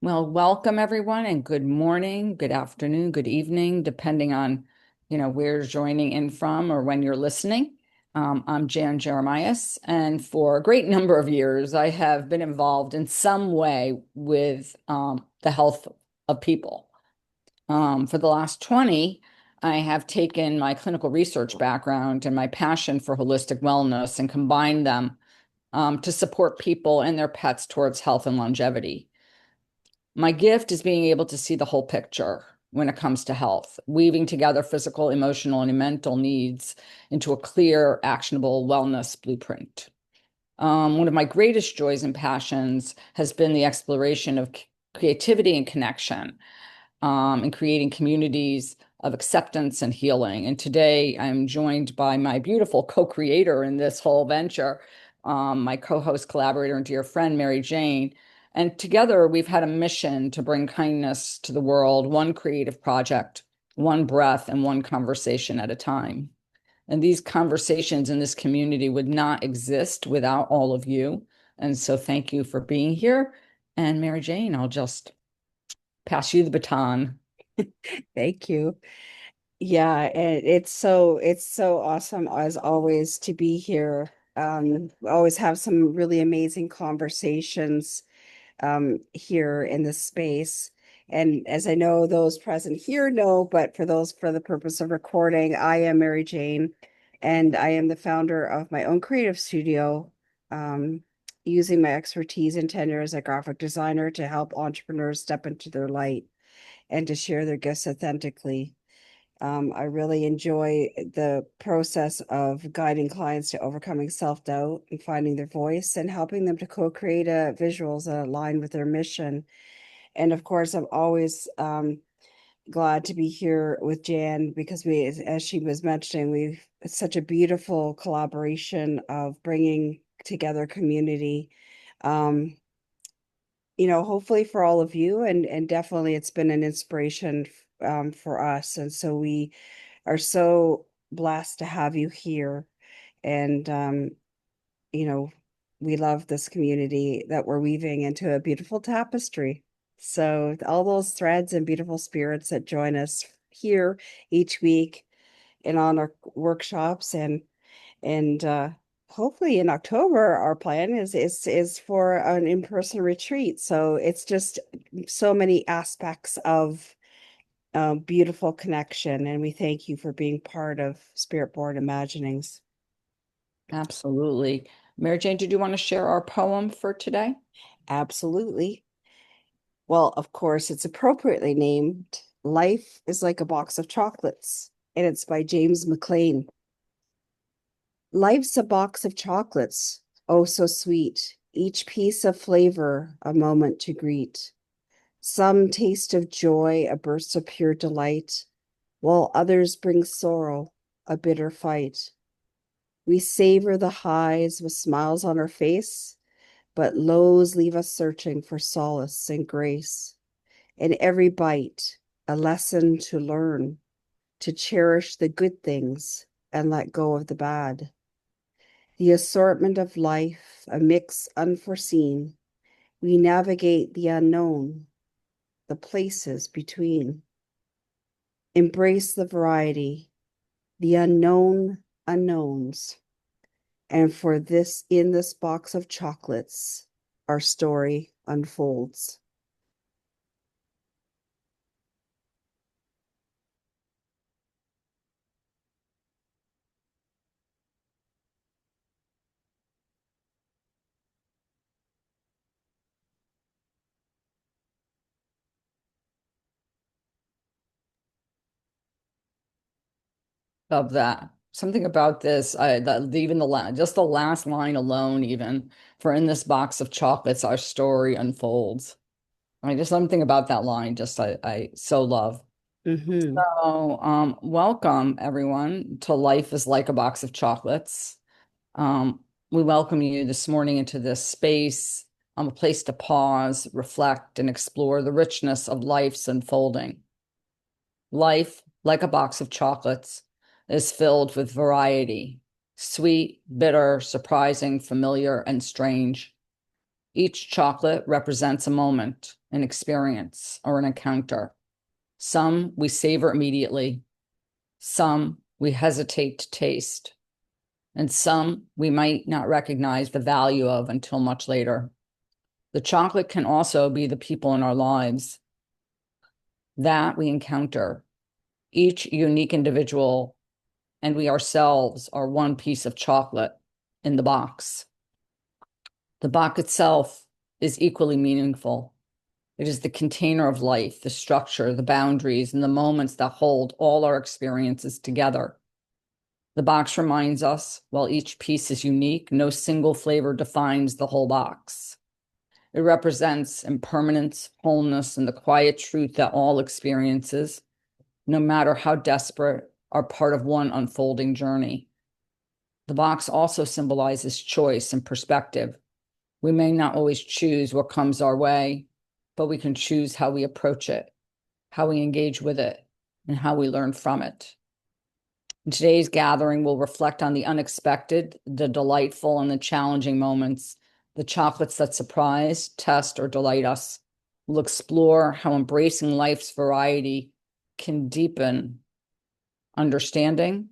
Well, welcome everyone and good morning, good afternoon, good evening, depending on, where you're joining in from or when you're listening. I'm Jan Jeremias, and for a great number of years, I have been involved in some way with the health of people. For the last 20, I have taken my clinical research background and my passion for holistic wellness and combined them to support people and their pets towards health and longevity. My gift is being able to see the whole picture when it comes to health, weaving together physical, emotional, and mental needs into a clear, actionable wellness blueprint. One of my greatest joys and passions has been the exploration of creativity and connection, and creating communities of acceptance and healing. And today I'm joined by my beautiful co-creator in this whole venture, my co-host, collaborator, and dear friend, Mary Jane. And together we've had a mission to bring kindness to the world, one creative project, one breath, and one conversation at a time. And these conversations in this community would not exist without all of you. And so thank you for being here. And Mary Jane, I'll just pass you the baton. Thank you. Yeah, and it's so awesome as always to be here. We always have some really amazing conversations here in this space. And as I know those present here know, but for those for the purpose of recording, I am Mary Jane, and I am the founder of my own creative studio, using my expertise and tenure as a graphic designer to help entrepreneurs step into their light and to share their gifts authentically. I really enjoy the process of guiding clients to overcoming self-doubt and finding their voice and helping them to co-create visuals that align with their mission. And of course, I'm always glad to be here with Jan because as she was mentioning, it's such a beautiful collaboration of bringing together community. Um, hopefully for all of you, and definitely it's been an inspiration for us. And so we are so blessed to have you here. And you know, we love this community that we're weaving into a beautiful tapestry. So all those threads and beautiful spirits that join us here each week and on our workshops and hopefully in October our plan is for an in-person retreat. So it's just so many aspects of beautiful connection, and we thank you for being part of Spirit Board Imaginings. Absolutely. Mary Jane, did you want to share our poem for today? Absolutely. Well, of course, it's appropriately named Life is Like a Box of Chocolates, and it's by James McLean. Life's a box of chocolates, oh so sweet, each piece of flavor a moment to greet. Some taste of joy, a burst of pure delight, while others bring sorrow, a bitter fight. We savor the highs with smiles on our face, but lows leave us searching for solace and grace. In every bite, a lesson to learn, to cherish the good things and let go of the bad. The assortment of life, a mix unforeseen, we navigate the unknown, the places between. Embrace the variety, the unknown unknowns. And for this, in this box of chocolates, our story unfolds. Love that. Something about this, even just the last line alone, even for in this box of chocolates, our story unfolds. Just something about that line, just I so love. Mm-hmm. So, welcome everyone to Life is Like a Box of Chocolates. We welcome you this morning into this space, a place to pause, reflect, and explore the richness of life's unfolding. Life, like a box of chocolates, is filled with variety, sweet, bitter, surprising, familiar, and strange. Each chocolate represents a moment, an experience, or an encounter. Some we savor immediately, some we hesitate to taste, and some we might not recognize the value of until much later. The chocolate can also be the people in our lives that we encounter, each unique individual, and we ourselves are one piece of chocolate in the box. The box itself is equally meaningful. It is the container of life, the structure, the boundaries, and the moments that hold all our experiences together. The box reminds us, while each piece is unique, no single flavor defines the whole box. It represents impermanence, wholeness, and the quiet truth that all experiences, no matter how desperate, are part of one unfolding journey. The box also symbolizes choice and perspective. We may not always choose what comes our way, but we can choose how we approach it, how we engage with it, and how we learn from it. Today's gathering will reflect on the unexpected, the delightful, and the challenging moments, the chocolates that surprise, test, or delight us. We'll explore how embracing life's variety can deepen understanding,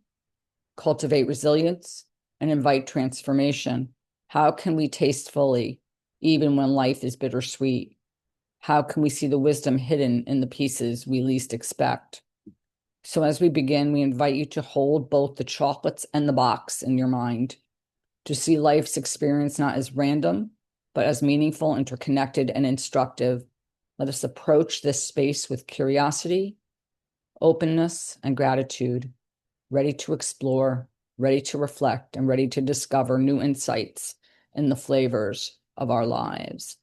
cultivate resilience, and invite transformation. How can we taste fully, even when life is bittersweet? How can we see the wisdom hidden in the pieces we least expect? So, as we begin, we invite you to hold both the chocolates and the box in your mind, to see life's experience not as random, but as meaningful, interconnected, and instructive. Let us approach this space with curiosity, openness, and gratitude, ready to explore, ready to reflect, and ready to discover new insights in the flavors of our lives.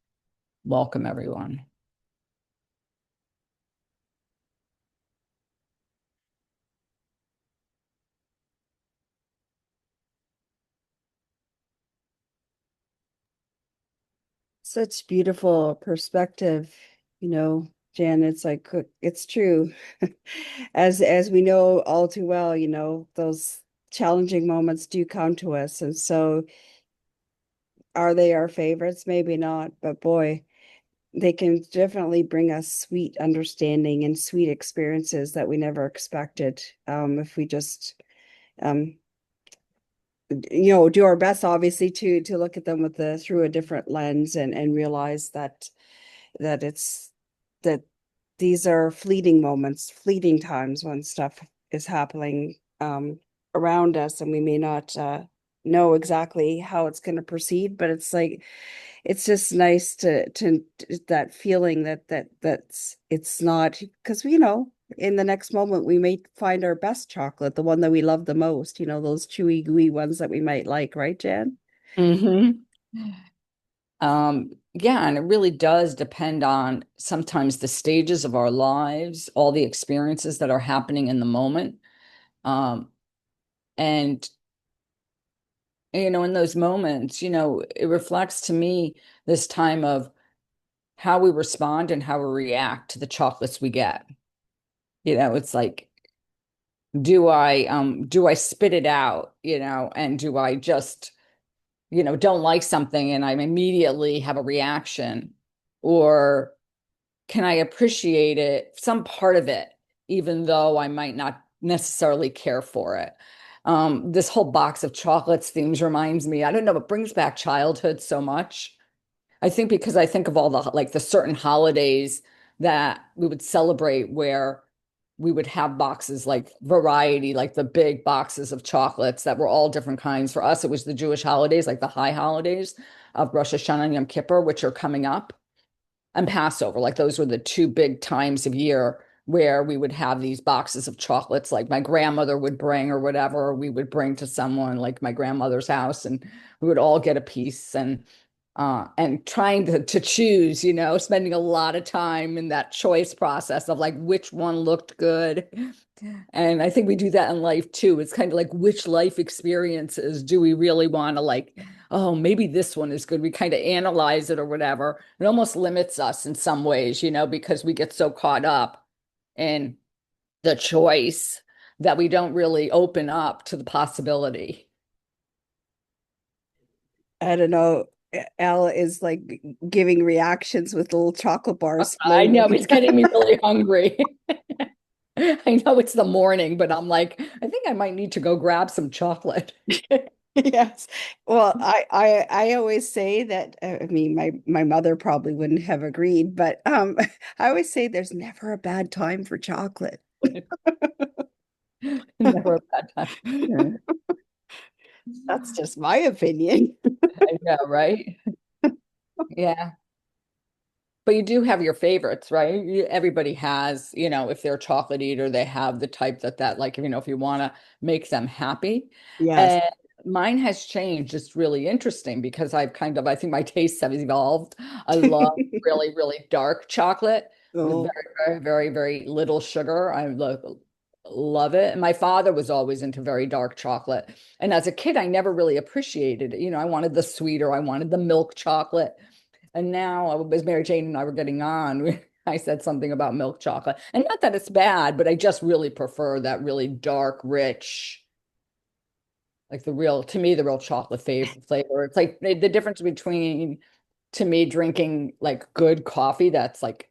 Welcome, everyone. Such beautiful perspective, Jan. It's like it's true. As we know all too well, those challenging moments do come to us. And so are they our favorites? Maybe not, but boy, they can definitely bring us sweet understanding and sweet experiences that we never expected. If we just um do our best, obviously, to look at them with the through a different lens, and realize that it's that these are fleeting moments, fleeting times when stuff is happening around us, and we may not know exactly how it's going to proceed, but it's like it's just nice to that feeling that's it's not, because in the next moment we may find our best chocolate, the one that we love the most, those chewy gooey ones that we might like, right, Jan? Mm-hmm. Yeah, and it really does depend on sometimes the stages of our lives, all the experiences that are happening in the moment. Um, and, in those moments, it reflects to me this time of how we respond and how we react to the chocolates we get. It's like, do I spit it out, and do I just, don't like something and I immediately have a reaction? Or can I appreciate it, some part of it, even though I might not necessarily care for it? This whole box of chocolates themes reminds me, I don't know, it brings back childhood so much. I think because I think of all the certain holidays that we would celebrate where we would have boxes like variety, like the big boxes of chocolates that were all different kinds. For us, it was the Jewish holidays, like the high holidays of Rosh Hashanah and Yom Kippur, which are coming up, and Passover. Like those were the two big times of year where we would have these boxes of chocolates, like my grandmother would bring or whatever, or we would bring to someone like my grandmother's house, and we would all get a piece. And trying to choose, spending a lot of time in that choice process of like which one looked good. And I think we do that in life too. It's kind of like which life experiences do we really want to like, oh, maybe this one is good. We kind of analyze it or whatever. It almost limits us in some ways, because we get so caught up in the choice that we don't really open up to the possibility. I don't know. Elle is like giving reactions with little chocolate bars I know floating. it's getting me really hungry. I know it's the morning, but I'm like, I think I might need to go grab some chocolate. Yes. Well, I always say that I mean my mother probably wouldn't have agreed, but I always say there's never a bad time for chocolate. Never a bad time. That's just my opinion. I know, right? Yeah. But you do have your favorites, right? Everybody has, if they're a chocolate eater, they have the type that like, if you want to make them happy. Yes. And mine has changed. It's really interesting because I think my tastes have evolved. I love really, really dark chocolate with Oh, very, very, very, very little sugar. I love it. And my father was always into very dark chocolate. And as a kid, I never really appreciated it. I wanted the sweeter, I wanted the milk chocolate. And now, as Mary Jane and I were getting on, I said something about milk chocolate. And not that it's bad, but I just really prefer that really dark, rich, like to me, the real chocolate flavor. It's like the difference between, to me, drinking like good coffee that's like,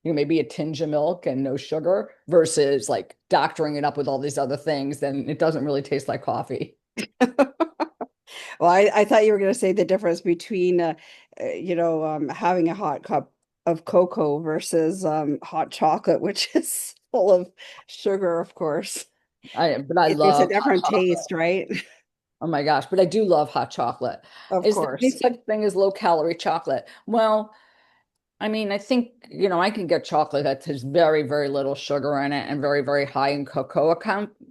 maybe a tinge of milk and no sugar versus like doctoring it up with all these other things, then it doesn't really taste like coffee. well, I thought you were going to say the difference between, having a hot cup of cocoa versus hot chocolate, which is full of sugar, of course. But I There's a love hot different chocolate. taste, right? Oh my gosh, but I do love hot chocolate. Of Is there any course. such thing as low calorie chocolate? Well, I mean, I think, I can get chocolate that has very, very little sugar in it and very, very high in cocoa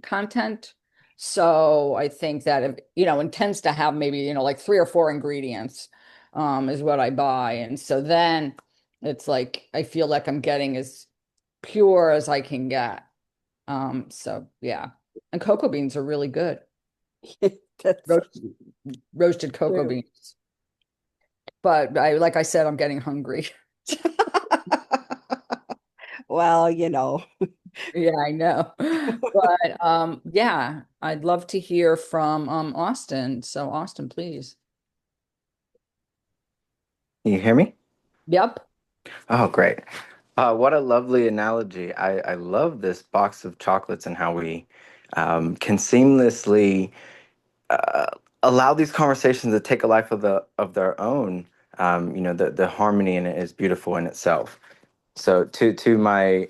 content. So I think that if, and tends to have maybe, like three or four ingredients, is what I buy. And so then it's like I feel like I'm getting as pure as I can get. So yeah. And cocoa beans are really good. That's so Roasted, roasted cocoa true. beans. But like I said, I'm getting hungry. Well, Yeah, I know. But yeah, I'd love to hear from Austin. So Austin, please. Can you hear me? Yep. Oh, great. What a lovely analogy. I love this box of chocolates and how we can seamlessly uh, allow these conversations to take a life of their own. The harmony in it is beautiful in itself. So to my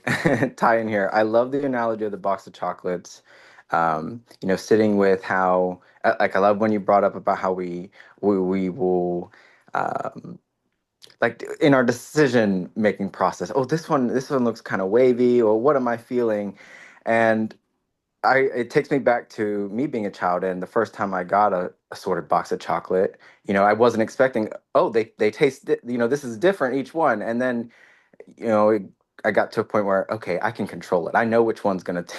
tie in here, I love the analogy of the box of chocolates. Sitting with how like I love when you brought up about how we will. Um, like in our decision making process, oh, this one looks kind of wavy, or what am I feeling? And it takes me back to me being a child, and the first time I got a assorted box of chocolate, I wasn't expecting, oh, they taste this is different each one. And then you know it, I got to a point where, okay, I can control it, I know which one's going to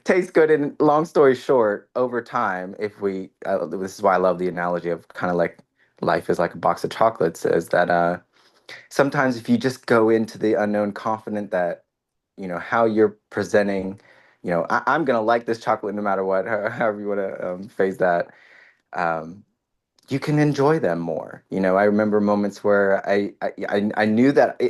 taste good. And long story short, over time, if we this is why I love the analogy of kind of like life is like a box of chocolates, is that sometimes if you just go into the unknown confident that how you're presenting, I'm gonna like this chocolate no matter what, however you want to phrase that, um, you can enjoy them more. I remember moments where I knew that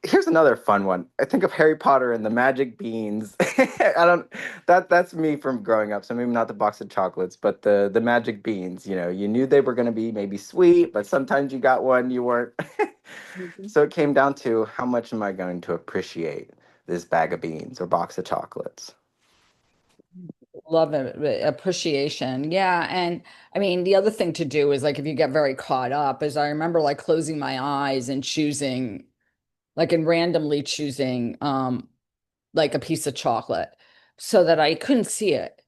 here's another fun one. I think of Harry Potter and the magic beans. I don't that's me from growing up. So maybe not the box of chocolates, but the magic beans. You knew they were going to be maybe sweet, but sometimes you got one you weren't. Mhm. So it came down to how much am I going to appreciate this bag of beans or box of chocolates. Love it. Appreciation. Yeah. And I mean, the other thing to do is like if you get very caught up, is I remember like closing my eyes and choosing, like and randomly choosing like a piece of chocolate so that I couldn't see it.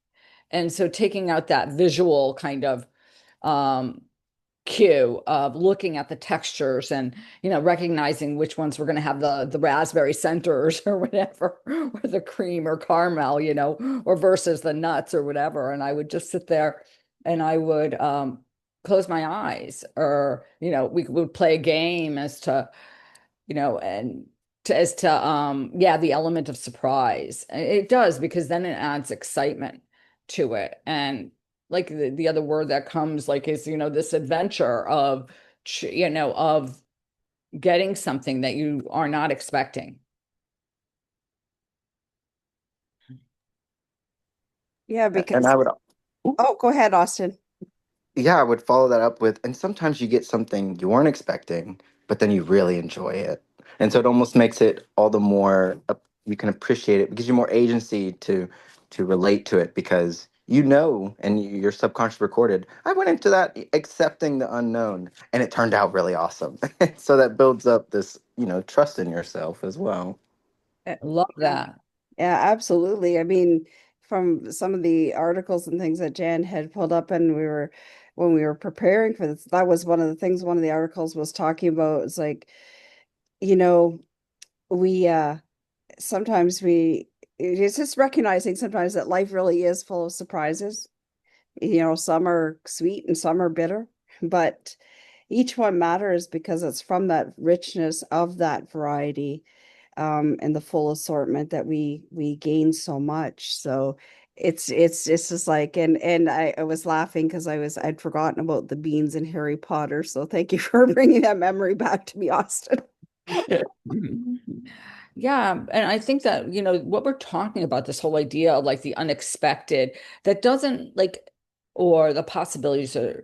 And so taking out that visual kind of um cue of looking at the textures and recognizing which ones were going to have the raspberry centers or whatever, or the cream or caramel, or versus the nuts or whatever. And I would just sit there and I would close my eyes, or we would play a game as to and as to yeah, the element of surprise. It does, because then it adds excitement to it. And like the other word that comes like is, this adventure of, of getting something that you are not expecting. Yeah, And I because would, oh, go ahead, Austin. yeah, I would follow that up with, and sometimes you get something you weren't expecting, but then you really enjoy it. And so it almost makes it all the more, you can appreciate it because you're more agency to relate to it because and your subconscious recorded, I went into that accepting the unknown and it turned out really awesome. So that builds up this, trust in yourself as well. Love Yeah. that. Yeah, absolutely. I mean, from some of the articles and things that Jan had pulled up, and when we were preparing for this, that was one of the things one of the articles was talking about. It's like, you know, we sometimes it's just recognizing sometimes that life really is full of surprises. Some are sweet and some are bitter, but each one matters because it's from that richness of that variety, and the full assortment that we gain so much. So it's just like, and I was laughing because I'd forgotten about the beans in Harry Potter. So thank you for bringing that memory back to me, Austin. Yeah, and I think that, what we're talking about, this whole idea of like the unexpected, that doesn't like, or the possibilities of,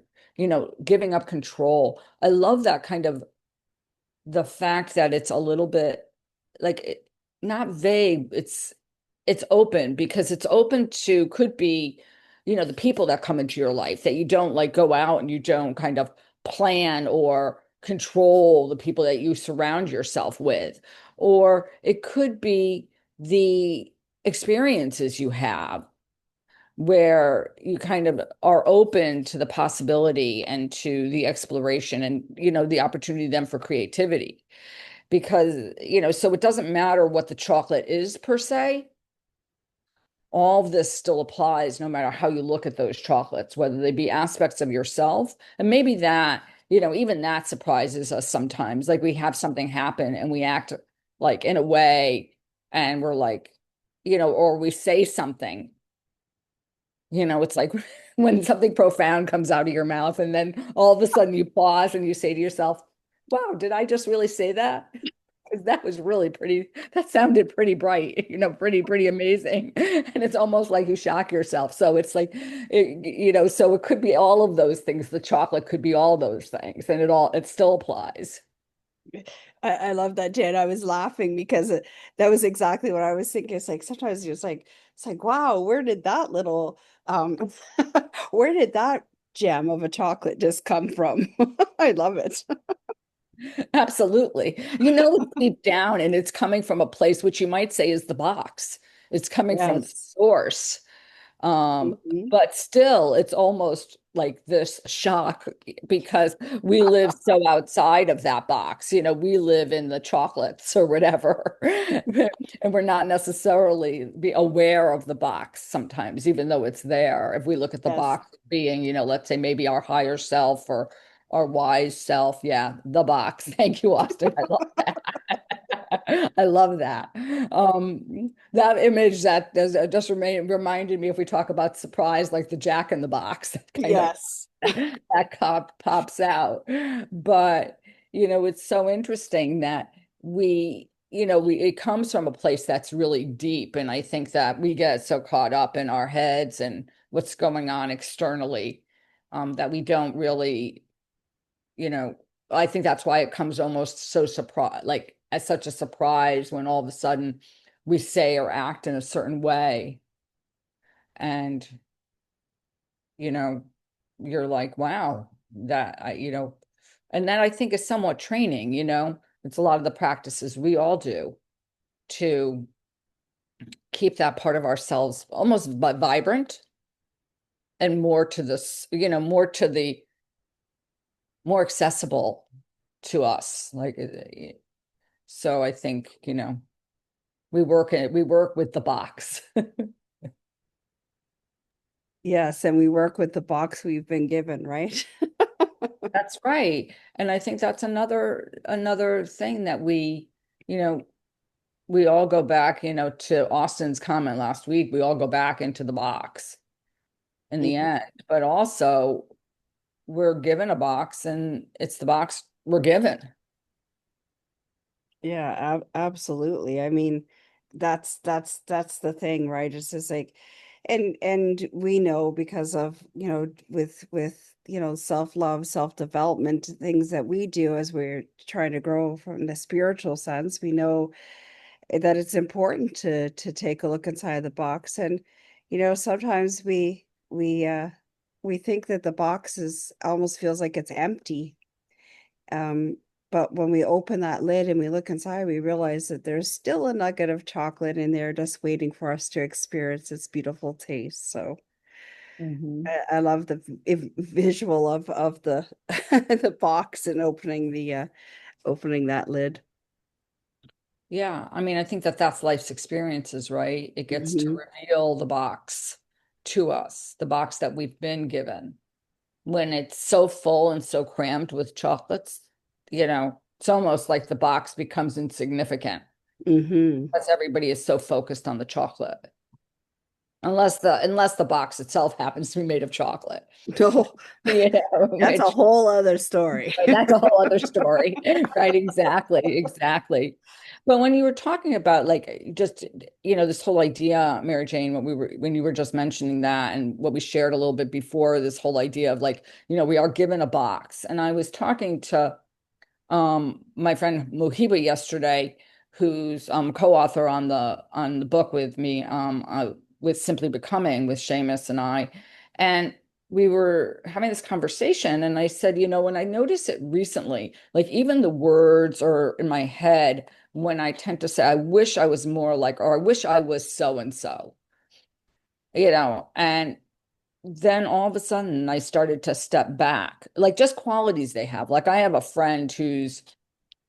giving up control. I love that kind of the fact that it's a little bit like not vague, it's open because it's open to could be, the people that come into your life that you don't like go out and you don't kind of plan or control the people that you surround yourself with. Or it could be the experiences you have where you kind of are open to the possibility and to the exploration and, the opportunity then for creativity. Because, so it doesn't matter what the chocolate is per se, all of this still applies no matter how you look at those chocolates, whether they be aspects of yourself. And maybe that, even that surprises us sometimes. Like we have something happen and we act like in a way and we're like, or we say something, it's like when something profound comes out of your mouth and then all of a sudden you pause and you say to yourself, wow, did I just really say that? Because that was really pretty, that sounded pretty bright, pretty amazing. And it's almost like you shock yourself. So it's like, so it could be all of those things. The chocolate could be all those things, and it still applies. I love that, Jen. I was laughing because that was exactly what I was thinking. It's like sometimes it's like, wow, where did that little where did that gem of a chocolate just come from? I love it. Absolutely. It's deep down and it's coming from a place which you might say is the box. It's coming from the Yes. source. Um, Mhm. but still, it's almost like this shock because we live so outside of that box. We live in the chocolates or whatever, and we're not necessarily be aware of the box sometimes, even though it's there. If we look at the Yes. box being, let's say maybe our higher self or our wise self. Yeah, the box. Thank you, Austin. I love that. I love that. That image that does just reminded me if we talk about surprise, like the Jack in the Box, that kind of Yes. that cop pops out. But it's so interesting that it comes from a place that's really deep, and I think that we get so caught up in our heads and what's going on externally, that we don't really you know, I think that's why it comes almost so surprise, like as such a surprise when all of a sudden we say or act in a certain way. And, you know, you're like, wow, and that I think is somewhat training, it's a lot of the practices we all do to keep that part of ourselves almost vibrant and more to this, more accessible to us. So I think, we work with the box. Yes, and we work with the box we've been given, right? That's right. And I think that's another thing that you know, we all go back, to Austin's comment last week. We all go back into the box. in the Mhm. end, but also we're given a box and it's the box we're given. Yeah, absolutely. I mean, that's the thing, right? It's just like, and we know because of, with self-love, self-development, things that we do as we're trying to grow from the spiritual sense, we know that it's important to take a look inside the box. And sometimes we think that the box is almost feels like it's empty. um, but when we open that lid and we look inside, we realize that there's still a nugget of chocolate in there just waiting for us to experience its beautiful taste. So Mhm. I love the visual of the the box and opening that lid. Yeah, I mean, I think that that's life's experiences, right? It gets to Hmm. reveal the box to us, the box that we've been given. When it's so full and so crammed with chocolates, it's almost like the box becomes insignificant Hmm. because everybody is so focused on the chocolate. Unless the box itself happens to be made of chocolate. No, that's a Which whole other story. right, that's a whole other story, right? Exactly, exactly. But when you were talking about like just this whole idea, Mary Jane, when you were just mentioning that and what we shared a little bit before, this whole idea of like, we are given a box. And I was talking to my friend Mohiba yesterday, who's co-author on the book with me, with Simply Becoming with Seamus and I. And we were having this conversation, and I said, when I notice it recently, like even the words are in my head when I tend to say, I wish I was more like, or I wish I was so and so, and then all of a sudden I started to step back, like just qualities they have. Like I have a friend who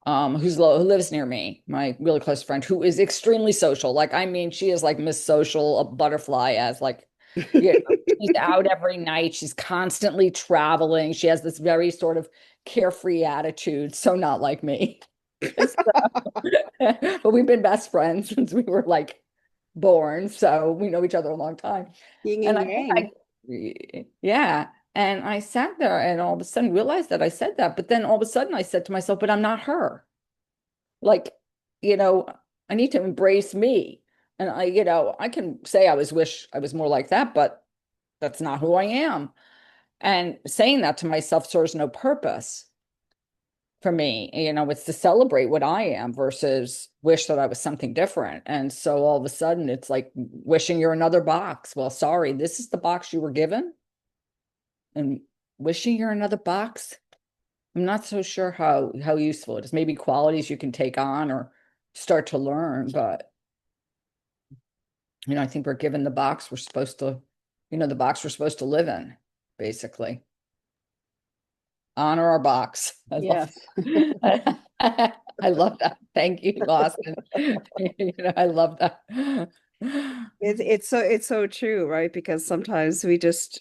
lives near me, my really close friend, who is extremely social. Like, I mean, she is like Miss Social, a butterfly, as like, she's out every night. She's constantly traveling. She has this very sort of carefree attitude. So not like me. But we've been best friends since we were like born. So we know each other a long time. Yin And and I think yang. yeah. And I sat there and all of a sudden realized that I said that. But then all of a sudden I said to myself, but I'm not her. Like, you know, I need to embrace me. And I can say wish I was more like that, but that's not who I am. And saying that to myself serves no purpose for me. It's to celebrate what I am versus wish that I was something different. And so all of a sudden it's like wishing you're another box. Well, sorry, this is the box you were given, and wishing you're another box. I'm not so sure how useful it is. Maybe qualities you can take on or start to learn, but I think we're given the box we're supposed to, the box we're supposed to live in, basically. Honor our box. I love Yes. that. I love that. Thank you, Austin. I love that. It's so true, right? Because sometimes we just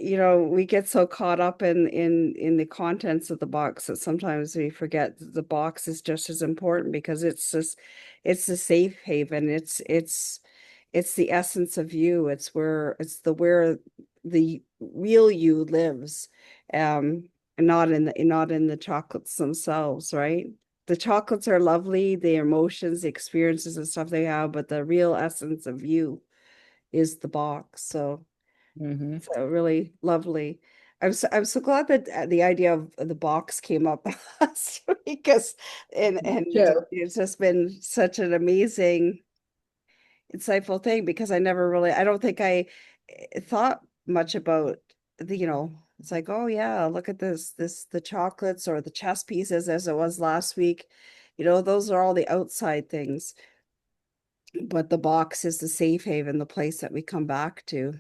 we get so caught up in the contents of the box that sometimes we forget that the box is just as important because it's the safe haven. It's the essence of you. Where the real you lives. And not in the chocolates themselves, right? The chocolates are lovely, the emotions, the experiences and stuff they have, but the real essence of you is the box. Hmm. So really lovely. I'm so glad that the idea of the box came up last week because and Too. it's just been such an amazing, insightful thing because I don't think I thought much about it's like, oh yeah, look at the chocolates or the chess pieces as it was last week. Those are all the outside things, but the box is the safe haven, the place that we come back to.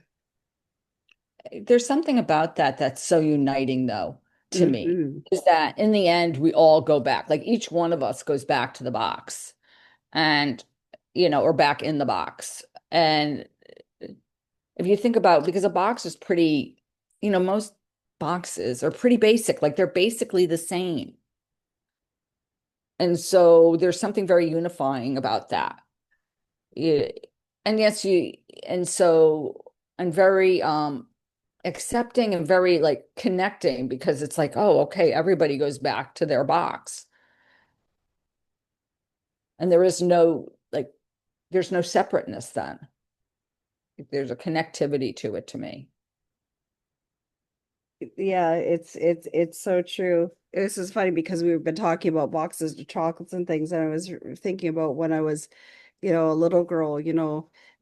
There's something about that that's so uniting, though, to me, Hmm. is that in the end, we all go back. Like each one of us goes back to the box and, or back in the box. And if you think about, because a box is pretty, most boxes are pretty basic, like they're basically the same. And so there's something very unifying about that. Yeah. And yes, and so, and very, accepting and very like connecting because it's like, oh, okay, everybody goes back to their box. And there is no like there's no separateness then. There's a connectivity to it to me. Yeah, it's so true. This is funny because we've been talking about boxes of chocolates and things, and I was thinking about when I was, a little girl,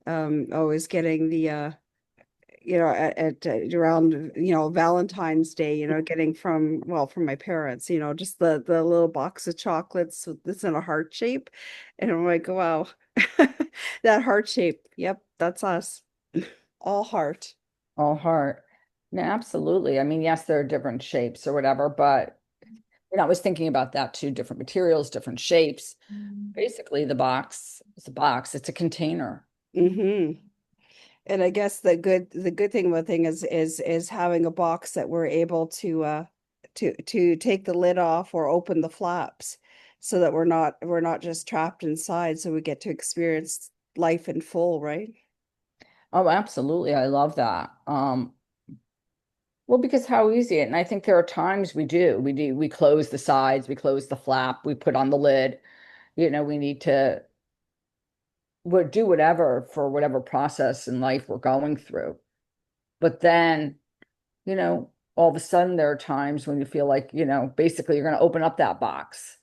always getting the at around Valentine's Day, getting from my parents, just the little box of chocolates that's in a heart shape, and I'm like, wow, that heart shape. Yep, that's us, all heart. All heart. No, absolutely. I mean, yes, there are different shapes or whatever, but I was thinking about that too, different materials, different shapes. Basically, the box is a box, it's a container. Mm-hmm. And I guess the good thing about thing is having a box that we're able to take the lid off or open the flaps so that we're not just trapped inside, so we get to experience life in full, right? Oh, absolutely. I love that. Well, because how easy it, and I think there are times we close the sides, we close the flap, we put on the lid, we need to do whatever for whatever process in life we're going through. But then, all of a sudden there are times when you feel like, basically you're going to open up that box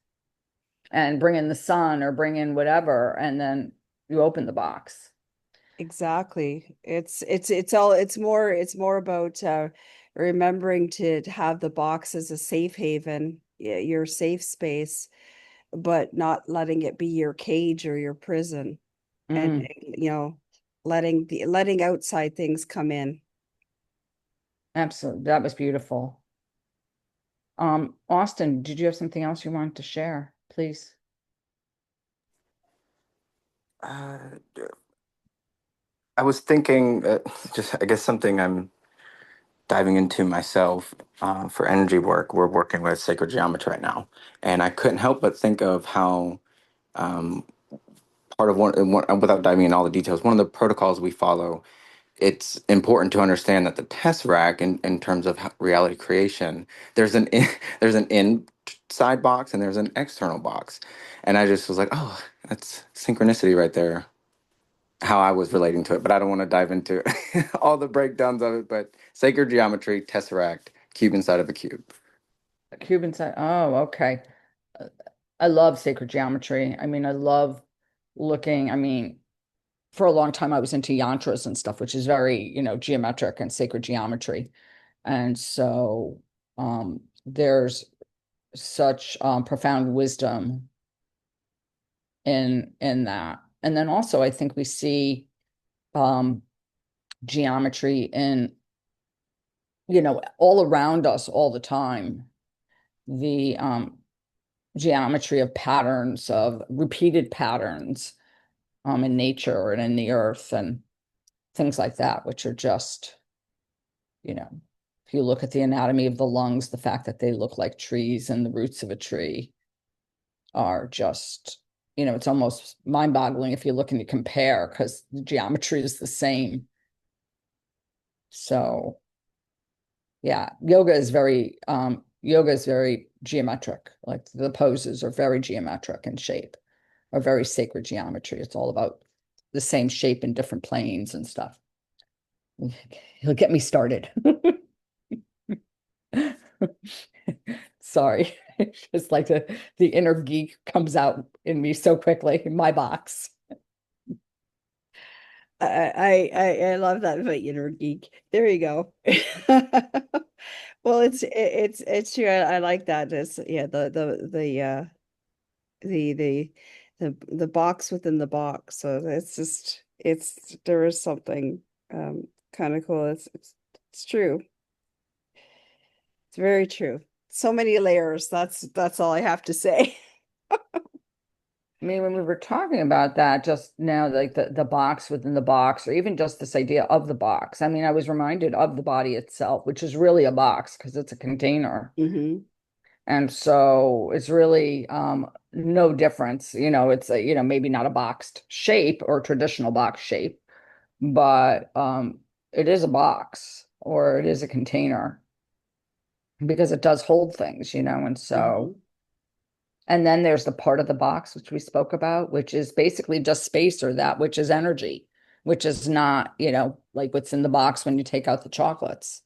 and bring in the sun or bring in whatever, and then you open the box. Exactly. It's more about remembering to have the box as a safe haven, your safe space, but not letting it be your cage or your prison. And Mm, letting outside things come in. absolutely. That was beautiful. Austin, did you have something else you wanted to share, please? Uh, I was thinking, just I guess something I'm diving into myself for energy work. We're working with sacred geometry right now, and I couldn't help but think of how um, part of without diving in all the details, one of the protocols we follow. It's important to understand that the tesseract, in terms of reality creation, there's there's an inside box and there's an external box, and I just was like, oh, that's synchronicity right there, how I was relating to it, but I don't want to dive into all the breakdowns of it. But sacred geometry, tesseract, cube inside of a cube. A cube inside. Oh, okay. Uh, I love sacred geometry. I mean, I love looking. I mean, for a long time, I was into yantras and stuff, which is very, geometric and sacred geometry. And so there's such profound wisdom in that. And then also, I think we see um, geometry in, all around us all the time. The geometry of patterns, of repeated patterns in nature and in the earth and things like that, which are just, if you look at the anatomy of the lungs, the fact that they look like trees and the roots of a tree are just, it's almost mind-boggling if you look and you compare because the geometry is the same. So yeah, yoga is very geometric. Like the poses are very geometric in shape, are very sacred geometry. It's all about the same shape in different planes and stuff. He'll get me started. Sorry. It's just like the inner geek comes out in me so quickly in my box. I love that about inner geek. There you go. Well, it's true. I like that. It's yeah, the box within the box. So it's just there is something kind of cool. It's true. It's very true. So many layers. That's all I have to say. I mean, when we were talking about that just now, like the box within the box, or even just this idea of the box, I mean, I was reminded of the body itself, which is really a box because it's a container. Hmm. And so it's really no difference. It's maybe not a boxed shape or traditional box shape, but it is a box. or it is a container because it does hold things, and so, Mhm. and then there's the part of the box which we spoke about, which is basically just space or that which is energy, which is not, like what's in the box when you take out the chocolates,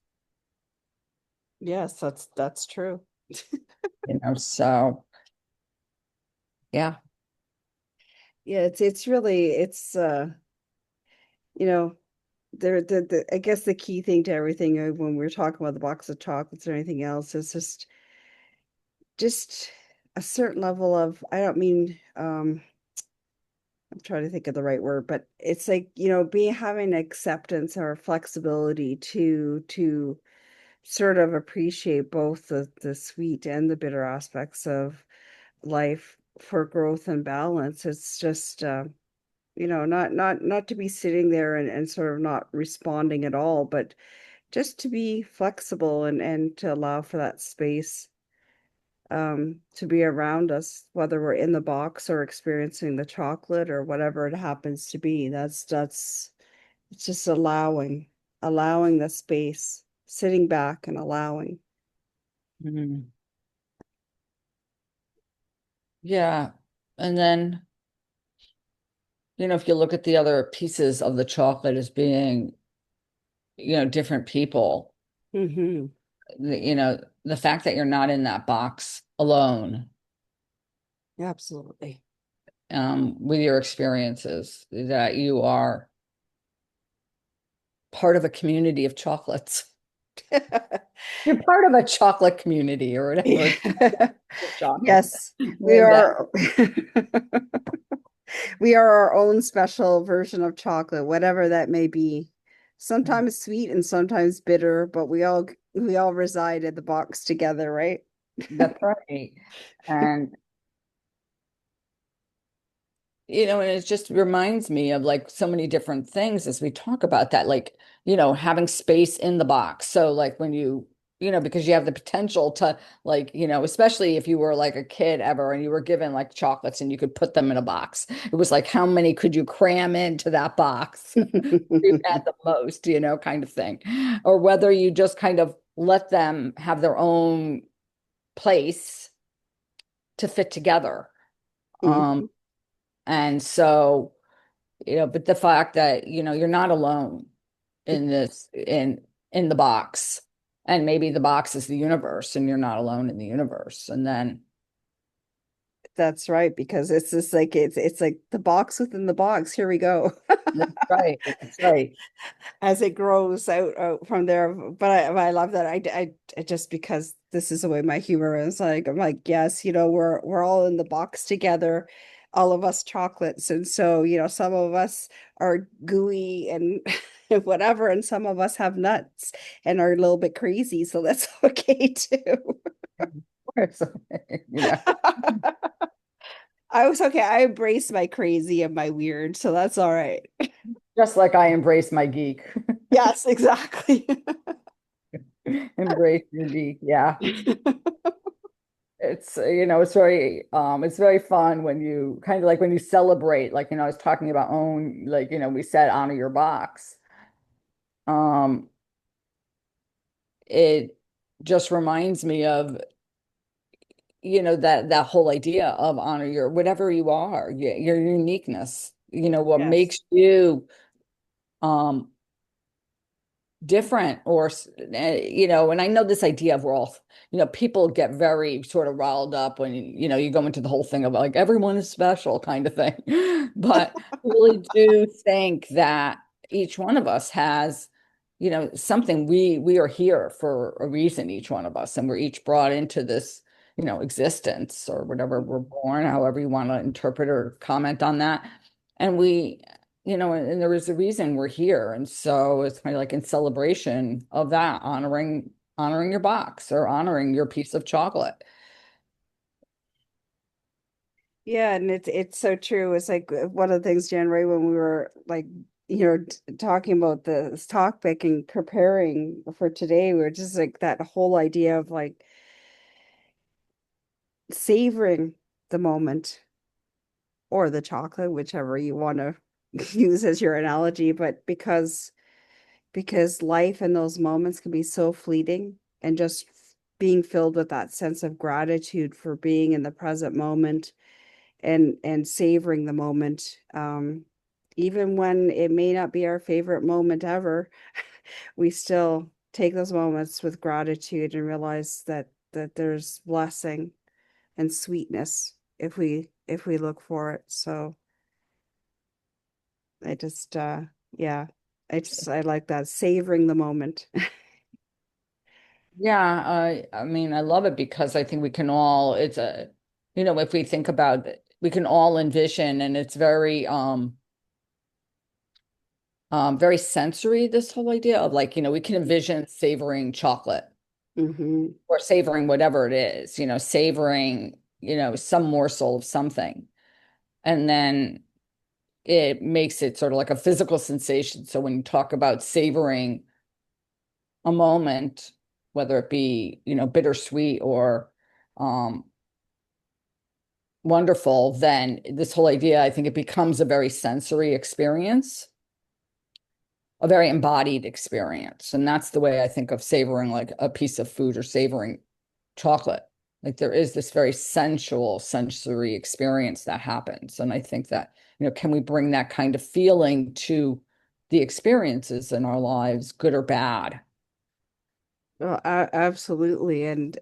Yes, that's true. so yeah. Yeah, it's really you know, I guess the key thing to everything when we're talking about the box of chocolates or anything else is just a certain level of, I don't mean I'm trying to think of the right word, but it's like, being having acceptance or flexibility to sort of appreciate both the sweet and the bitter aspects of life for growth and balance. It's just not to be sitting there and sort of not responding at all, but just to be flexible and to allow for that space to be around us, whether we're in the box or experiencing the chocolate or whatever it happens to be. That's it's just allowing the space, sitting back and allowing. Mhm. Yeah. And then, if you look at the other pieces of the chocolate as being, different people, Hmm. the fact that you're not in that box alone, Absolutely. with your experiences, that you are part of a community of chocolates. You're part of a chocolate community or whatever. Chocolate Yes, we named after. are. We are our own special version of chocolate, whatever that may be. Sometimes sweet and sometimes bitter, but we all reside in the box together, right? That's right. And and it just reminds me of like so many different things as we talk about that, like, having space in the box. So, like, when because you have the potential to, like, especially if you were like a kid ever and you were given like chocolates and you could put them in a box, it was like, how many could you cram into that box? You had the most, kind of thing. Or whether you just kind of let them have their own place to fit together. Um, Mhm. and so, but the fact that, you're not alone in this, in the box, and maybe the box is the universe and you're not alone in the universe. And then That's right, because it's just like it's like the box within the box. Here we go. that's right. That's right. As it grows out from there. But I love that. I just because this is the way my humor is. Like I'm like, yes, we're all in the box together, all of us chocolates, and so some of us are gooey and whatever, and some of us have nuts and are a little bit crazy, so that's okay too. Of course. You know, I was okay. I embrace my crazy and my weird, so that's all right. just like I embrace my geek. Yes, exactly. Embrace your geek. Yeah. It's very fun when you kind of like when you celebrate, like, I was talking about own, like, we said honor your box. Um, it just reminds me of, that whole idea of honor your whatever you are, your uniqueness, what Yes. makes you um different, or and I know this idea of we're all, people get very sort of riled up when you go into the whole thing of like everyone is special kind of thing. But I really do think that each one of us has, something. We are here for a reason, each one of us, and we're each brought into this, existence, or whatever we're born, however you want to interpret or comment on that. And and there is a reason we're here. And so it's kind of like in celebration of that, honoring your box or honoring your piece of chocolate. Yeah, and it's so true. It's like one of the things, January, when we were like, talking about this topic and preparing for today, we were just like that whole idea of like savoring the moment or the chocolate, whichever you want to use as your analogy. But because, because life and those moments can be so fleeting, and just being filled with that sense of gratitude for being in the present moment and savoring the moment, even when it may not be our favorite moment ever. We still take those moments with gratitude and realize that there's blessing and sweetness if we look for it. So I just yeah, I like that, savoring the moment. Yeah, I mean, I love it because I think we can all, it's a, if we think about it, we can all envision, and it's very sensory, this whole idea of like, we can envision savoring chocolate Hmm. or savoring whatever it is, savoring, some morsel of something. And then it makes it sort of like a physical sensation. So when you talk about savoring a moment, whether it be, bittersweet or um, wonderful, then this whole idea, I think it becomes a very sensory experience, a very embodied experience. And that's the way I think of savoring like a piece of food or savoring chocolate. Like there is this very sensual sensory experience that happens. And I think that, can we bring that kind of feeling to the experiences in our lives, good or bad? Well, absolutely. And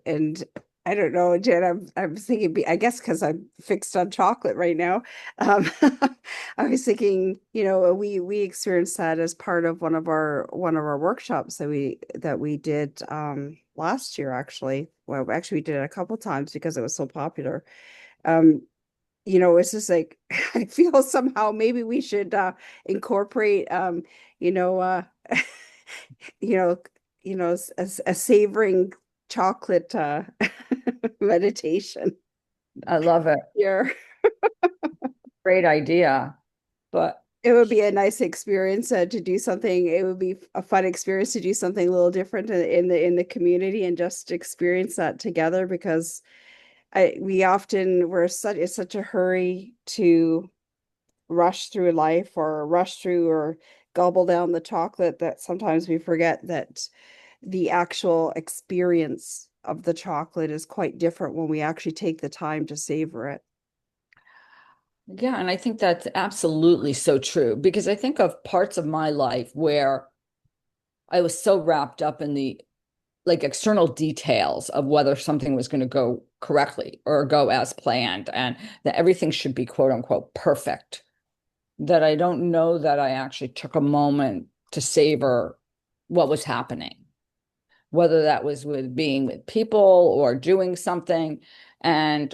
I don't know, Jen, I'm thinking, I guess because I'm fixed on chocolate right now. Um, I was thinking, we experienced that as part of one of our workshops that we did last year, actually. Well, actually we did it a couple times because it was so popular. Um, it's just like I feel somehow maybe we should incorporate you know, you know, a savoring chocolate meditation I love it. here. Great idea. But It would be a nice experience to do something. It would be a fun experience to do something a little different in the community and just experience that together, because we often we're such it's such a hurry to rush through life or rush through or gobble down the chocolate that sometimes we forget that the actual experience of the chocolate is quite different when we actually take the time to savor it. yeah, and I think that's absolutely so true because I think of parts of my life where I was so wrapped up in the like external details of whether something was going to go correctly or go as planned and that everything should be quote unquote perfect, that I don't know that I actually took a moment to savor what was happening, whether that was with being with people or doing something. And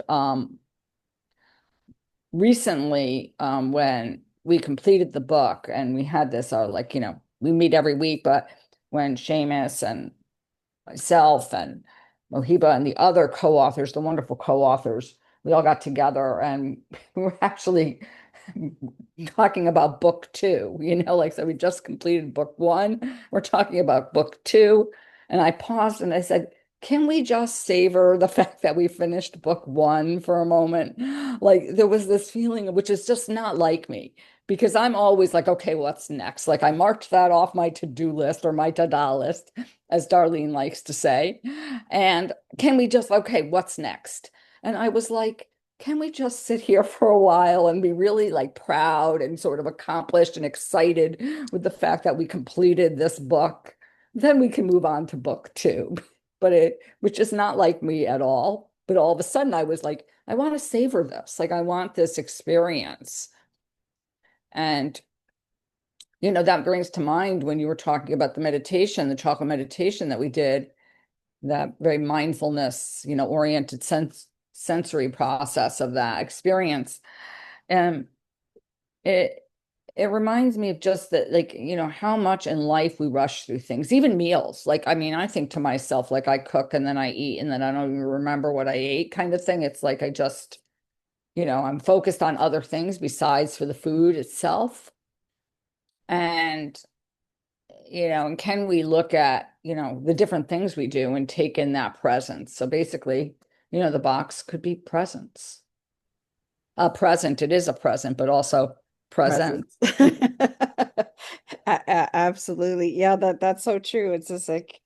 recently, when we completed the book and we had this, like, we meet every week, but when Seamus and myself and Mohiba and the other co-authors, the wonderful co-authors, we all got together and we were actually talking about book two, like, so we just completed book one. We're talking about book two. And I paused and I said, can we just savor the fact that we finished book one for a moment? Like there was this feeling, which is just not like me, because I'm always like, okay, what's next? Like I marked that off my to-do list or my ta-da list, as Darlene likes to say. And can we just, okay, what's next? And I was like, can we just sit here for a while and be really like proud and sort of accomplished and excited with the fact that we completed this book? Then we can move on to book two. Which is not like me at all. But all of a sudden I was like, I want to savor this. Like I want this experience. And that brings to mind when you were talking about the meditation, the chocolate meditation that we did, that very mindfulness, oriented sensory process of that experience. And it it reminds me of just that, like, how much in life we rush through things, even meals. Like, I mean, I think to myself, like I cook and then I eat and then I don't even remember what I ate kind of thing. It's like I just, I'm focused on other things besides for the food itself. And and can we look at, the different things we do and take in that presence? So basically, the box could be presence. A present, it is a present, but also present. Presence. Absolutely. Yeah, that's so true. It's just like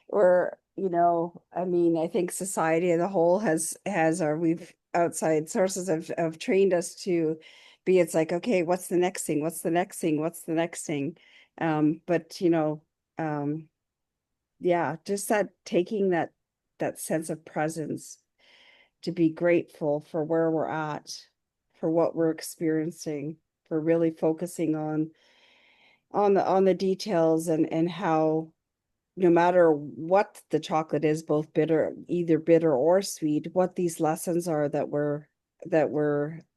we're, I mean, I think society as a whole has our we've outside sources have trained us to be, it's like, okay, what's the next thing? What's the next thing? What's the next thing? But um yeah, just that taking that sense of presence to be grateful for where we're at, for what we're experiencing, for really focusing on the details and how no matter what the chocolate is, both bitter, either bitter or sweet, what these lessons are that we're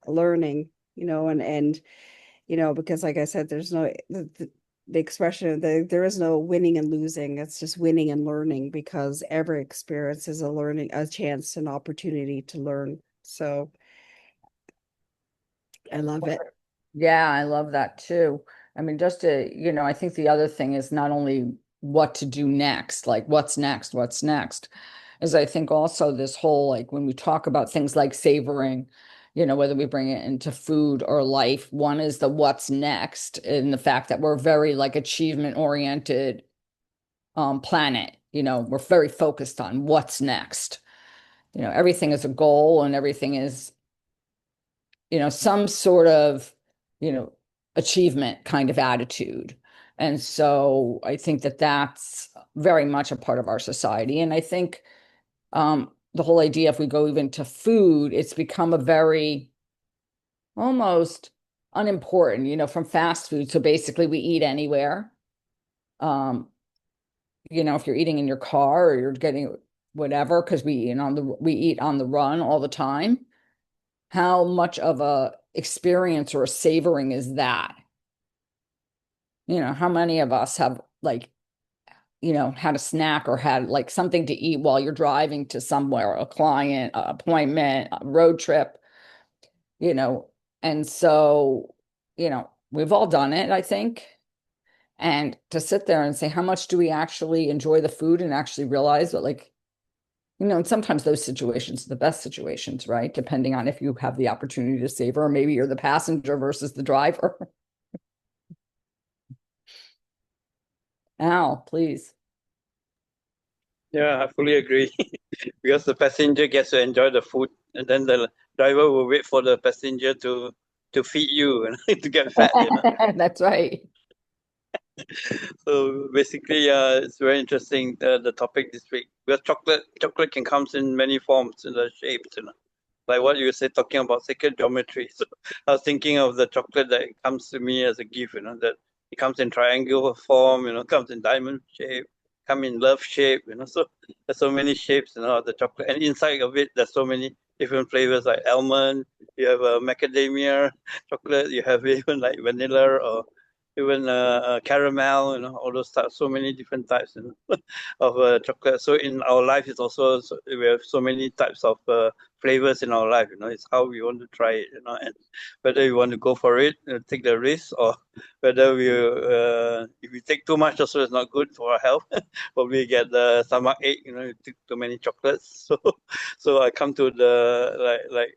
learning, and because like I said, there's no the expression of there is no winning and losing. It's just winning and learning, because every experience is a chance, an opportunity to learn. So I love it. Yeah, I love that too. I mean, just to, I think the other thing is not only what to do next, like what's next, is I think also this whole, like when we talk about things like savoring, whether we bring it into food or life, one is the what's next, and the fact that we're very like achievement oriented planet, we're very focused on what's next. Everything is a goal and everything is some sort of, you know, achievement kind of attitude. And so I think that that's very much a part of our society. And I think the whole idea, if we go even to food, it's become a very almost unimportant, from fast food. So basically, we eat anywhere. Um, if you're eating in your car or you're getting whatever, because we eat on the run all the time. How much of a experience or a savoring is that? How many of us have like, had a snack or had like something to eat while you're driving to somewhere, a client, a appointment, a road trip, you know? And so, we've all done it, I think. And to sit there and say, how much do we actually enjoy the food and actually realize that, like, and sometimes those situations are the best situations, right? Depending on if you have the opportunity to savor, or maybe you're the passenger versus the driver. Al, please. Yeah, I fully agree. Because the passenger gets to enjoy the food, and then the driver will wait for the passenger to feed you and to get fat. That's right. So basically, it's very interesting the topic this week, because chocolate can comes in many forms and the shapes. Like what you said, talking about sacred geometry. So I was thinking of the chocolate that comes to me as a gift. That it comes in triangular form, comes in diamond shape, come in love shape. So there's so many shapes, of the chocolate, and inside of it, there's so many different flavors like almond. You have macadamia chocolate. You have even like vanilla or even caramel. All those types. So many different types, of chocolate. So in our life, it's also we have so many types of flavors in our life. It's how we want to try it. And whether you want to go for it, take the risk, or whether if we take too much, also it's not good for our health. Probably get the stomach ache. You take too many chocolates. So I come to the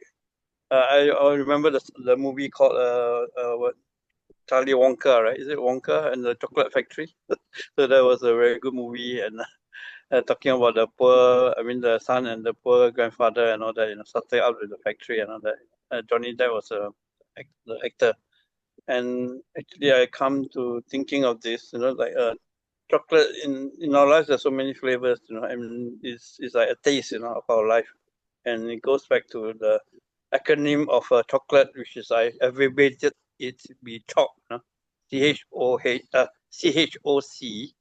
I remember the movie called what, Charlie Wonka, right? Is it Wonka and the Chocolate Factory? So that was a very good movie, and talking about the poor, I mean the son and the poor grandfather and all that, started out with the factory and all that. Johnny Depp was the actor, and actually I come to thinking of this, like chocolate in our lives. There's so many flavors, I mean it's like a taste, of our life, and it goes back to the acronym of chocolate, which is I abbreviated it to be CHOC, CHOC.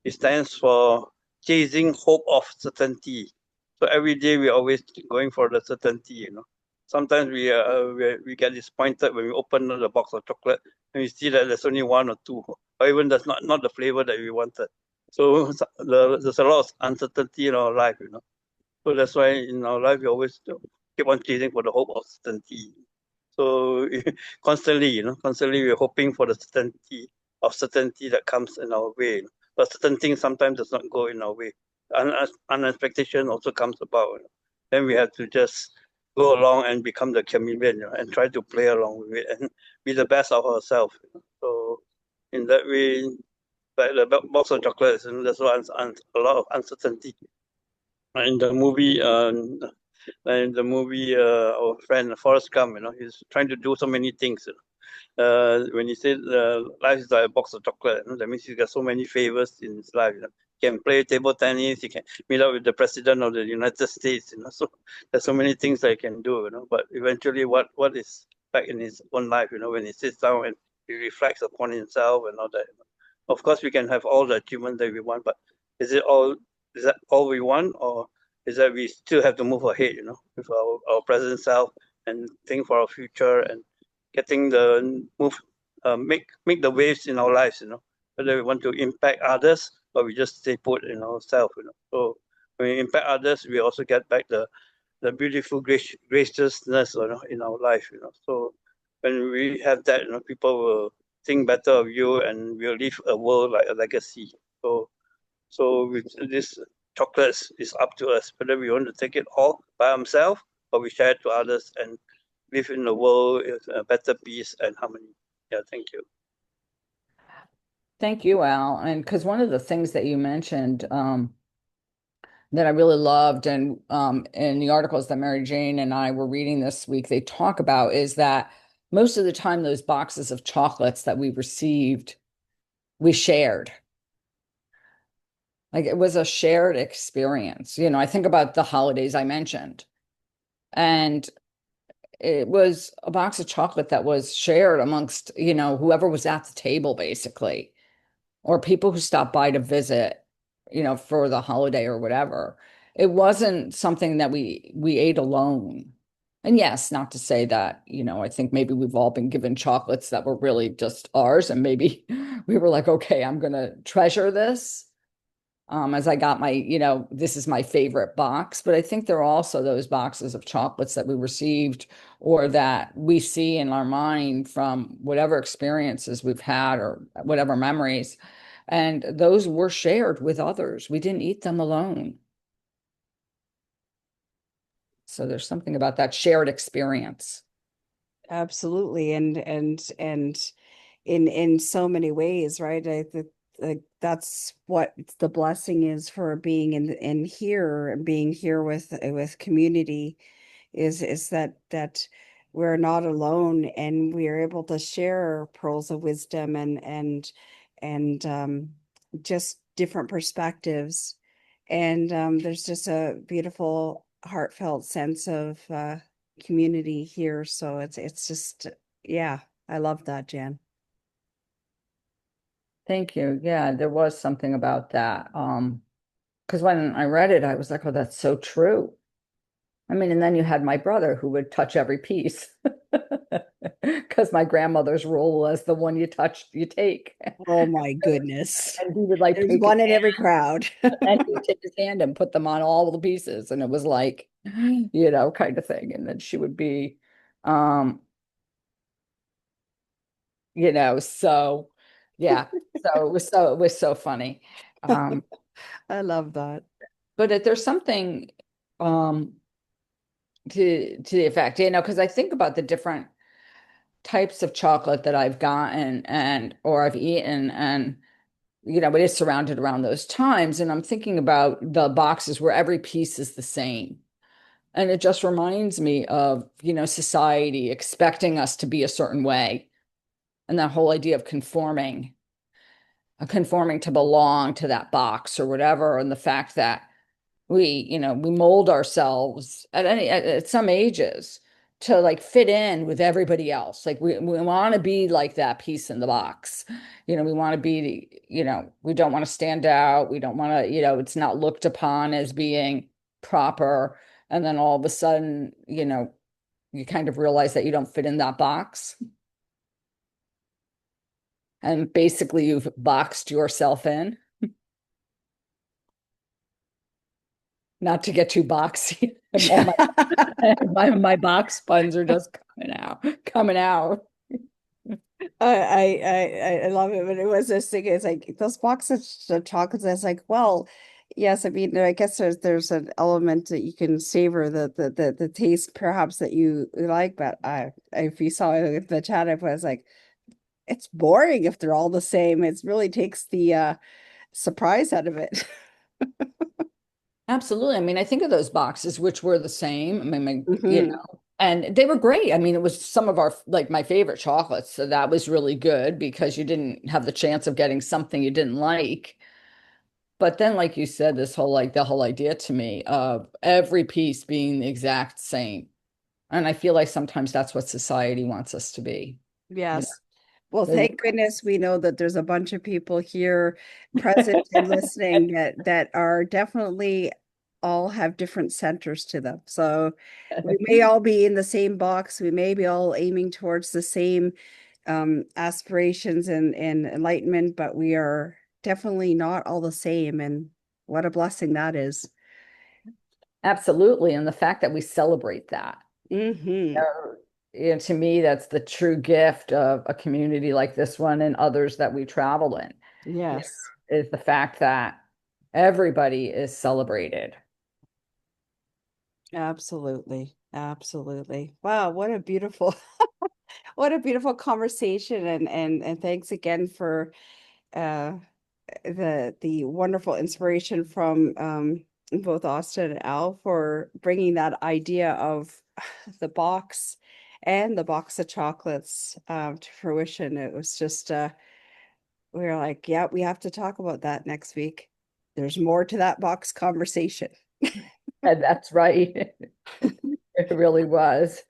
It stands for chasing hope of certainty. So every day we're always going for the certainty. Sometimes we get disappointed when we open the box of chocolate and we see that there's only one or two, or even that's not the flavor that we wanted. So there's a lot of uncertainty in our life. So that's why in our life we always keep on chasing for the hope of certainty. So constantly we're hoping for the certainty that comes in our way. But certain things sometimes does not go in our way. Unexpectation also comes about. Then we have to just go along and become the chameleon, and try to play along with it and be the best of ourselves. So in that way, like the box of chocolates, and there's a lot of uncertainty. In the movie, our friend Forrest Gump, he's trying to do so many things. When he said life is like a box of chocolate, that means he's got so many favors in his life. He can play table tennis, he can meet up with the president of the United States. So there's so many things that he can do. But eventually, what is back in his own life? When he sits down and he reflects upon himself and all that. Of course, we can have all the achievements that we want, but is it all? Is that all we want, or is that we still have to move ahead? With our present self and think for our future and getting the move, make the waves in our lives. Whether we want to impact others or we just stay put in ourselves. So when we impact others, we also get back the beautiful graciousness, in our life. So when we have that, people will think better of you, and we'll leave a world like a legacy. So with this chocolates, it's up to us whether we want to take it all by ourselves or we share it to others and live in a world with a better peace and harmony. Yeah, thank you. Thank you, Al. And because one of the things that you mentioned that I really loved, and in the articles that Mary Jane and I were reading this week, they talk about is that most of the time those boxes of chocolates that we received, we shared. Like it was a shared experience. I think about the holidays I mentioned, and it was a box of chocolate that was shared amongst, whoever was at the table, basically, or people who stopped by to visit, for the holiday or whatever. It wasn't something that we ate alone. And yes, not to say that, I think maybe we've all been given chocolates that were really just ours, and maybe we were like, okay, I'm gonna treasure this. As I got my, this is my favorite box. But I think there are also those boxes of chocolates that we received or that we see in our mind from whatever experiences we've had or whatever memories. And those were shared with others. We didn't eat them alone. So there's something about that shared experience. Absolutely. And in so many ways, right? Like that's what the blessing is for being in here and being here with community is that we're not alone and we are able to share pearls of wisdom and just different perspectives. And there's just a beautiful, heartfelt sense of community here. So it's just, yeah, I love that, Jan. Thank you. Yeah, there was something about that. Because when I read it, I was like, oh, that's so true. I mean, and then you had my brother who would touch every piece because my grandmother's rule was the one you touch, you take. Oh my goodness. And he would like There's take his one in hand, every crowd. and he would take his hand and put them on all the pieces. And it was like, kind of thing. And then she would be, um, so yeah. So it was so funny. Um, I love that. but there's something to the effect, because I think about the different types of chocolate that I've gotten or I've eaten, and it is surrounded around those times. And I'm thinking about the boxes where every piece is the same. And it just reminds me of, society expecting us to be a certain way. And that whole idea of conforming to belong to that box or whatever. And the fact that we mold ourselves at some ages to like fit in with everybody else. Like we want to be like that piece in the box. We want to be, we don't want to stand out. We don't want to, it's not looked upon as being proper. And then all of a sudden, you kind of realize that you don't fit in that box. And basically you've boxed yourself in. Not to get too boxy. My box puns are just coming out. I love it, but it was this thing. It's like those boxes of chocolates. I was like, well, yes. I mean, I guess there's an element that you can savor the taste perhaps that you like. But if you saw it in the chat, I was like, it's boring if they're all the same. It really takes the surprise out of it. Absolutely. I mean, I think of those boxes, which were the same. I mean, Hmm. and they were great. I mean, it was some of our, like my favorite chocolates. So that was really good because you didn't have the chance of getting something you didn't like. But then, like you said, this whole, like the whole idea to me of every piece being the exact same. And I feel like sometimes that's what society wants us to be. You know, Yes. Well, they want, thank goodness we know that there's a bunch of people here present and listening that are definitely all have different centers to them. So we may all be in the same box. We may be all aiming towards the same aspirations and enlightenment, but we are definitely not all the same. And what a blessing that is. absolutely. And the fact that we celebrate that. Hmm. Uh, to me, that's the true gift of a community like this one and others that we travel in, you Yes, know, is the fact that everybody is celebrated. absolutely. Absolutely. Wow, what a beautiful what a beautiful conversation and thanks again for uh the wonderful inspiration from both Austin and Al for bringing that idea of the box and the box of chocolates to fruition. It was just we were like, yeah, we have to talk about that next week. There's more to that box conversation. And that's right. It really was.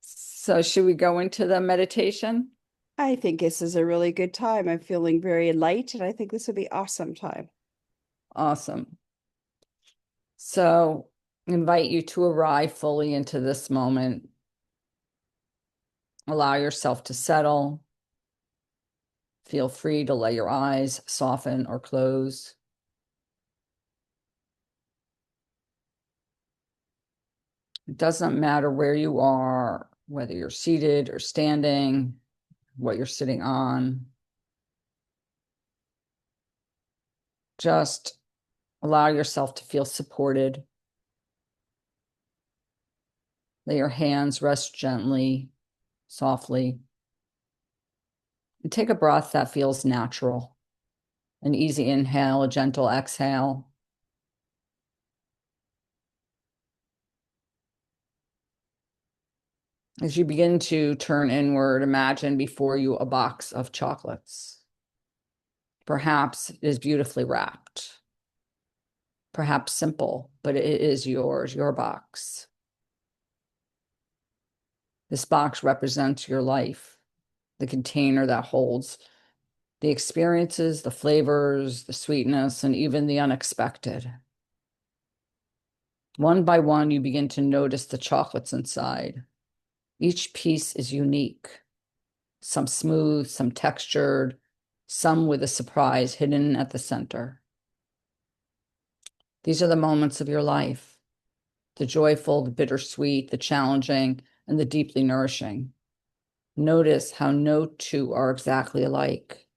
So, should we go into the meditation? I think this is a really good time. I'm feeling very light, and I think this would be awesome time. Awesome. So, invite you to arrive fully into this moment. Allow yourself to settle. Feel free to let your eyes soften or close. It doesn't matter where you are, whether you're seated or standing, what you're sitting on. Just allow yourself to feel supported. Let your hands rest gently, softly. And take a breath that feels natural. An easy inhale, a gentle exhale. As you begin to turn inward, imagine before you a box of chocolates. Perhaps it is beautifully wrapped. Perhaps simple, but it is yours, your box. This box represents your life, the container that holds the experiences, the flavors, the sweetness, and even the unexpected. One by one, you begin to notice the chocolates inside. Each piece is unique, some smooth, some textured, some with a surprise hidden at the center. These are the moments of your life, the joyful, the bittersweet, the challenging, and the deeply nourishing. Notice how no two are exactly alike.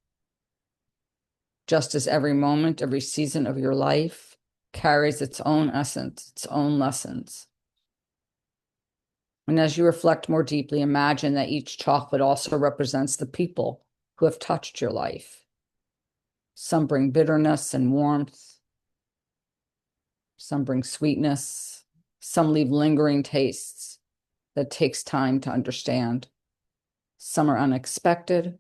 Just as every moment, every season of your life carries its own essence, its own lessons. And as you reflect more deeply, imagine that each chocolate also represents the people who have touched your life. Some bring bitterness and warmth, some bring sweetness, some leave lingering tastes that takes time to understand. Some are unexpected,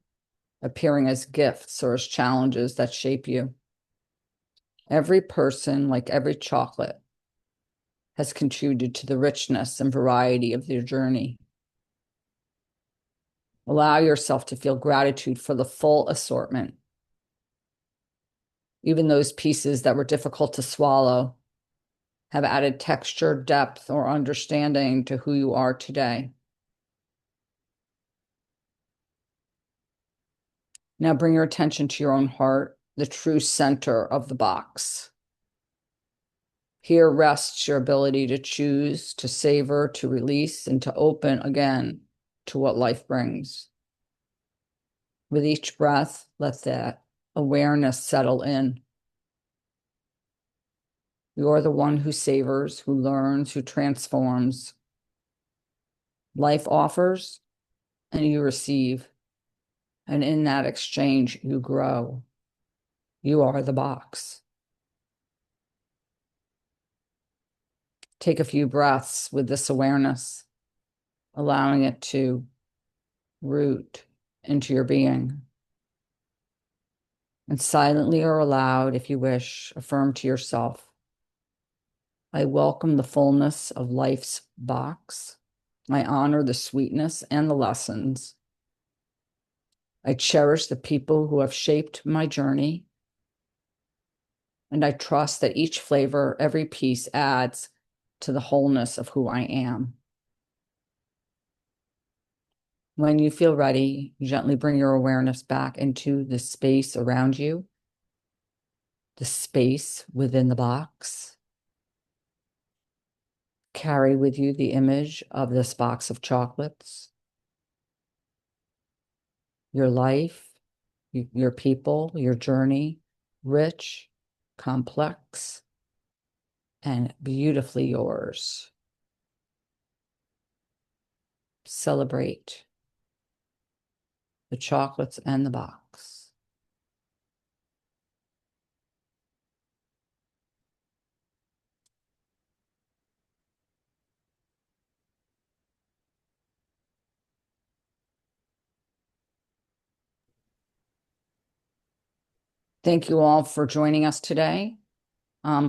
appearing as gifts or as challenges that shape you. Every person, like every chocolate, has contributed to the richness and variety of their journey. Allow yourself to feel gratitude for the full assortment, even those pieces that were difficult to swallow have added texture, depth, or understanding to who you are today. Now bring your attention to your own heart, the true center of the box. Here rests your ability to choose, to savor, to release, and to open again to what life brings. With each breath, let that awareness settle in. You're the one who savors, who learns, who transforms. Life offers, and you receive. And in that exchange, you grow. You are the box. Take a few breaths with this awareness, allowing it to root into your being. And silently or aloud, if you wish, affirm to yourself, I welcome the fullness of life's box. I honor the sweetness and the lessons. I cherish the people who have shaped my journey. And I trust that each flavor, every piece adds to the wholeness of who I am. When you feel ready, gently bring your awareness back into the space around you, the space within the box. Carry with you the image of this box of chocolates, your life, your people, your journey, rich, complex, and beautifully yours. Celebrate the chocolates and the box. Thank you all for joining us today.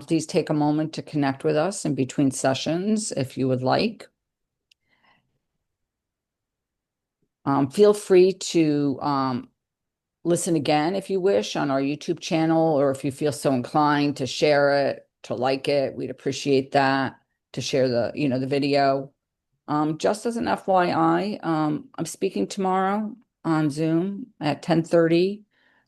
Please take a moment to connect with us in between sessions if you would like. Feel free to listen again if you wish on our YouTube channel, or if you feel so inclined to share it, to like it, we'd appreciate that, to share the video. Just as an FYI, I'm speaking tomorrow on Zoom at 10:30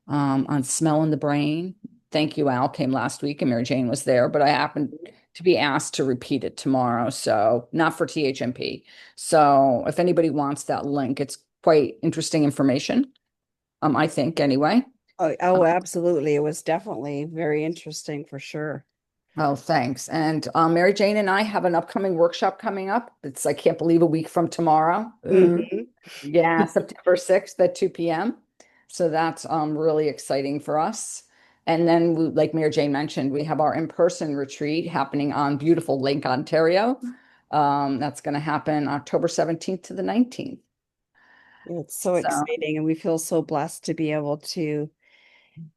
on Smell in the Brain. Thank you, Al came last week and Mary Jane was there, but I happened to be asked to repeat it tomorrow, so not for THMP. So if anybody wants that link, it's quite interesting information, I think anyway. Oh, absolutely. It was definitely very interesting for sure. Oh, thanks. And Mary Jane and I have an upcoming workshop coming up. It's, I can't believe, a week from tomorrow. Mhm. Yeah, September 6th at 2 p.m. So that's really exciting for us. And then, like Mary Jane mentioned, we have our in-person retreat happening on beautiful Lake Ontario. That's going to happen October 17th to the 19th. It's so So exciting, and we feel so blessed to be able to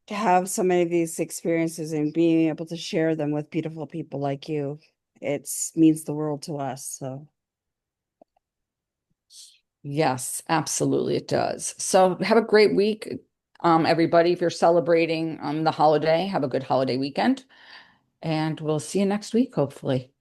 have so many of these experiences and being able to share them with beautiful people like you. It's means the world to us. So yes, absolutely it does. So have a great week, everybody. If you're celebrating the holiday, have a good holiday weekend. And we'll see you next week, hopefully.